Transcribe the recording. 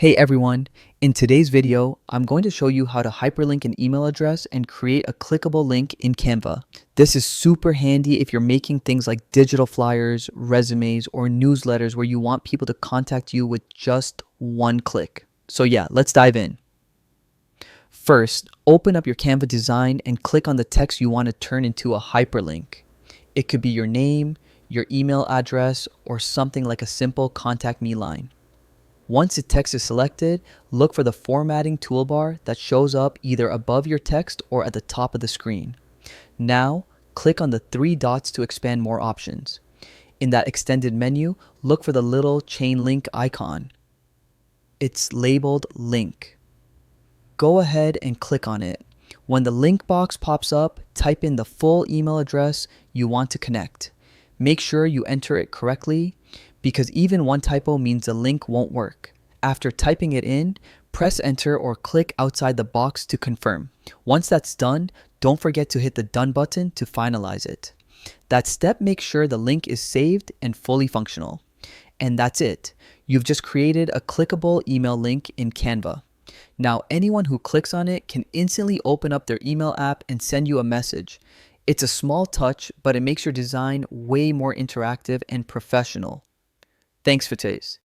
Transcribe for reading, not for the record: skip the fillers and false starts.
Hey everyone, in today's video, I'm going to show you how to hyperlink an email address and create a clickable link in Canva. This is super handy if you're making things like digital flyers, resumes, or newsletters where you want people to contact you with just one click. So yeah, let's dive in. First, open up your Canva design and click on the text you want to turn into a hyperlink. It could be your name, your email address, or something like a simple contact me line. Once the text is selected, look for the formatting toolbar that shows up either above your text or at the top of the screen. Now, click on the three dots to expand more options. In that extended menu, look for the little chain link icon. It's labeled link. Go ahead and click on it. When the link box pops up, type in the full email address you want to connect. Make sure you enter it correctly, because even one typo means the link won't work. After typing it in, press enter or click outside the box to confirm. Once that's done, don't forget to hit the done button to finalize it. That step makes sure the link is saved and fully functional. And that's it. You've just created a clickable email link in Canva. Now anyone who clicks on it can instantly open up their email app and send you a message. It's a small touch, but it makes your design way more interactive and professional. Thanks for today's.